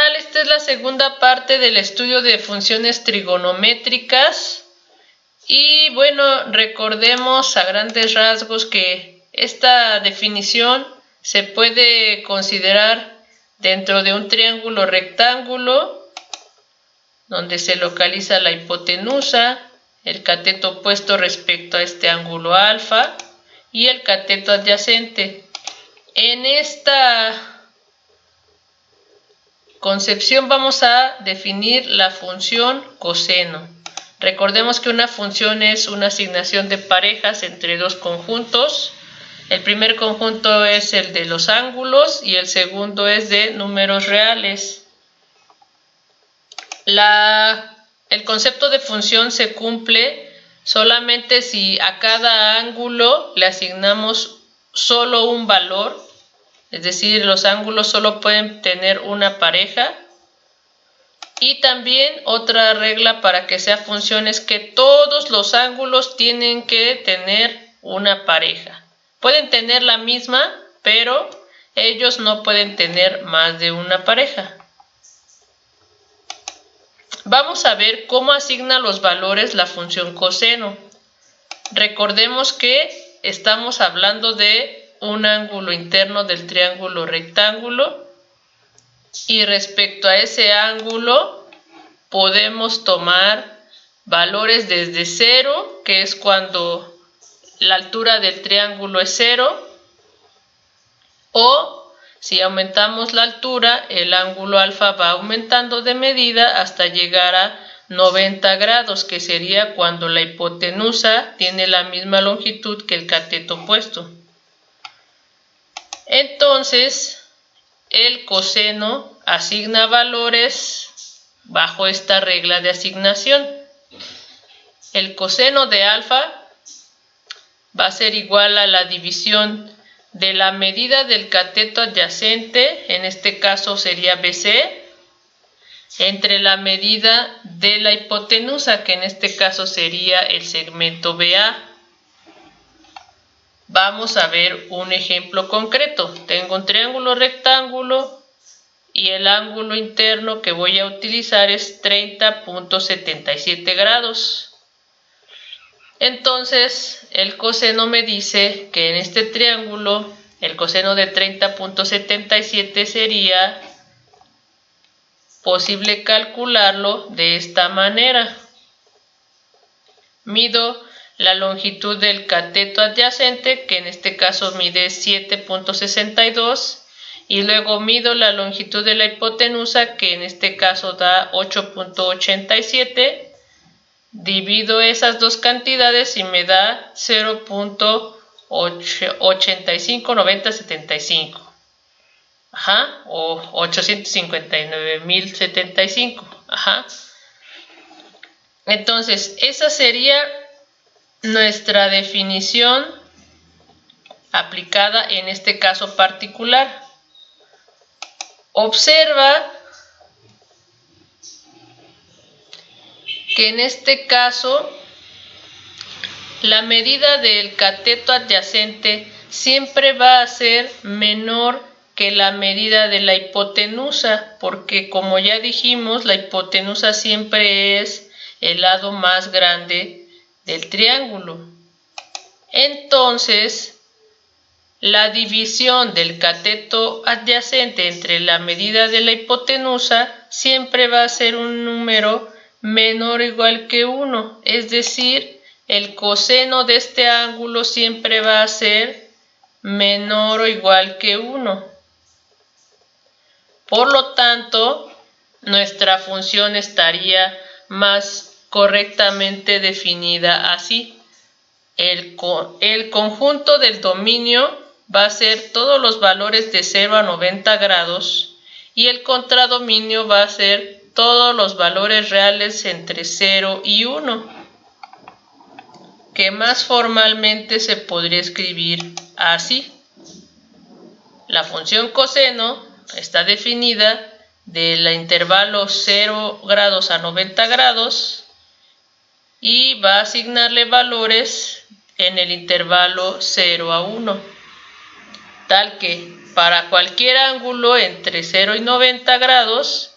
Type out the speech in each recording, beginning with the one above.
tal? Esta es la segunda parte del estudio de funciones trigonométricas. Y bueno, recordemos a grandes rasgos que esta definición se puede considerar dentro de un triángulo rectángulo, donde se localiza la hipotenusa, el cateto opuesto respecto a este ángulo alfa y el cateto adyacente. En esta concepción vamos a definir la función coseno. Recordemos que una función es una asignación de parejas entre dos conjuntos. El primer conjunto es el de los ángulos y el segundo es de números reales. El concepto de función se cumple solamente si a cada ángulo le asignamos solo un valor, es decir, los ángulos solo pueden tener una pareja. Y también otra regla para que sea función es que todos los ángulos tienen que tener una pareja. Pueden tener la misma, pero ellos no pueden tener más de una pareja. Vamos a ver cómo asigna los valores la función coseno. Recordemos que estamos hablando de un ángulo interno del triángulo rectángulo y respecto a ese ángulo podemos tomar valores desde 0, que es cuando la altura del triángulo es 0, o si aumentamos la altura, el ángulo alfa va aumentando de medida hasta llegar a 90 grados, que sería cuando la hipotenusa tiene la misma longitud que el cateto opuesto. Entonces, el coseno asigna valores bajo esta regla de asignación. El coseno de alfa va a ser igual a la división de la medida del cateto adyacente, en este caso sería BC, entre la medida de la hipotenusa, que en este caso sería el segmento BA. Vamos a ver un ejemplo concreto. Tengo un triángulo rectángulo y el ángulo interno que voy a utilizar es 30.77 grados. Entonces, el coseno me dice que en este triángulo el coseno de 30.77 sería posible calcularlo de esta manera. Mido la longitud del cateto adyacente, que en este caso mide 7.62, y luego mido la longitud de la hipotenusa, que en este caso da 8.87. Divido esas dos cantidades y me da 0.859075. O 859.075. Entonces, esa sería nuestra definición aplicada en este caso particular. Observa que en este caso la medida del cateto adyacente siempre va a ser menor que la medida de la hipotenusa, porque como ya dijimos, la hipotenusa siempre es el lado más grande del triángulo. Entonces, la división del cateto adyacente entre la medida de la hipotenusa siempre va a ser un número menor o igual que 1, es decir, el coseno de este ángulo siempre va a ser menor o igual que 1. Por lo tanto, nuestra función estaría más correctamente definida así. El conjunto del dominio va a ser todos los valores de 0 a 90 grados y el contradominio va a ser todos los valores reales entre 0 y 1, que más formalmente se podría escribir así. La función coseno está definida del intervalo 0 grados a 90 grados y va a asignarle valores en el intervalo 0 a 1, tal que para cualquier ángulo entre 0 y 90 grados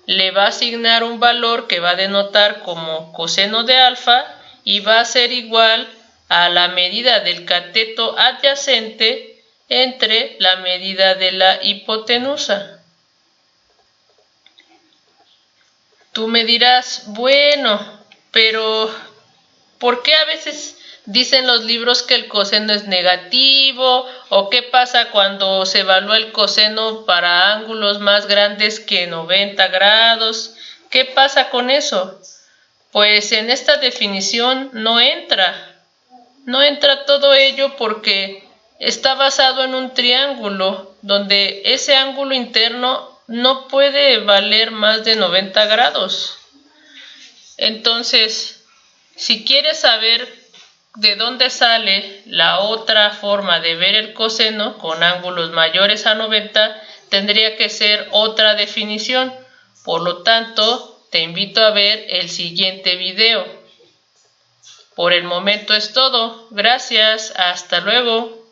le va a asignar un valor que va a denotar como coseno de alfa y va a ser igual a la medida del cateto adyacente entre la medida de la hipotenusa. Tú me dirás, bueno, pero ¿por qué a veces dicen los libros que el coseno es negativo? ¿O qué pasa cuando se evalúa el coseno para ángulos más grandes que 90 grados? ¿Qué pasa con eso? Pues en esta definición no entra todo ello porque está basado en un triángulo donde ese ángulo interno no puede valer más de 90 grados. Entonces, si quieres saber de dónde sale la otra forma de ver el coseno con ángulos mayores a 90, tendría que ser otra definición. Por lo tanto, te invito a ver el siguiente video. Por el momento es todo. Gracias. Hasta luego.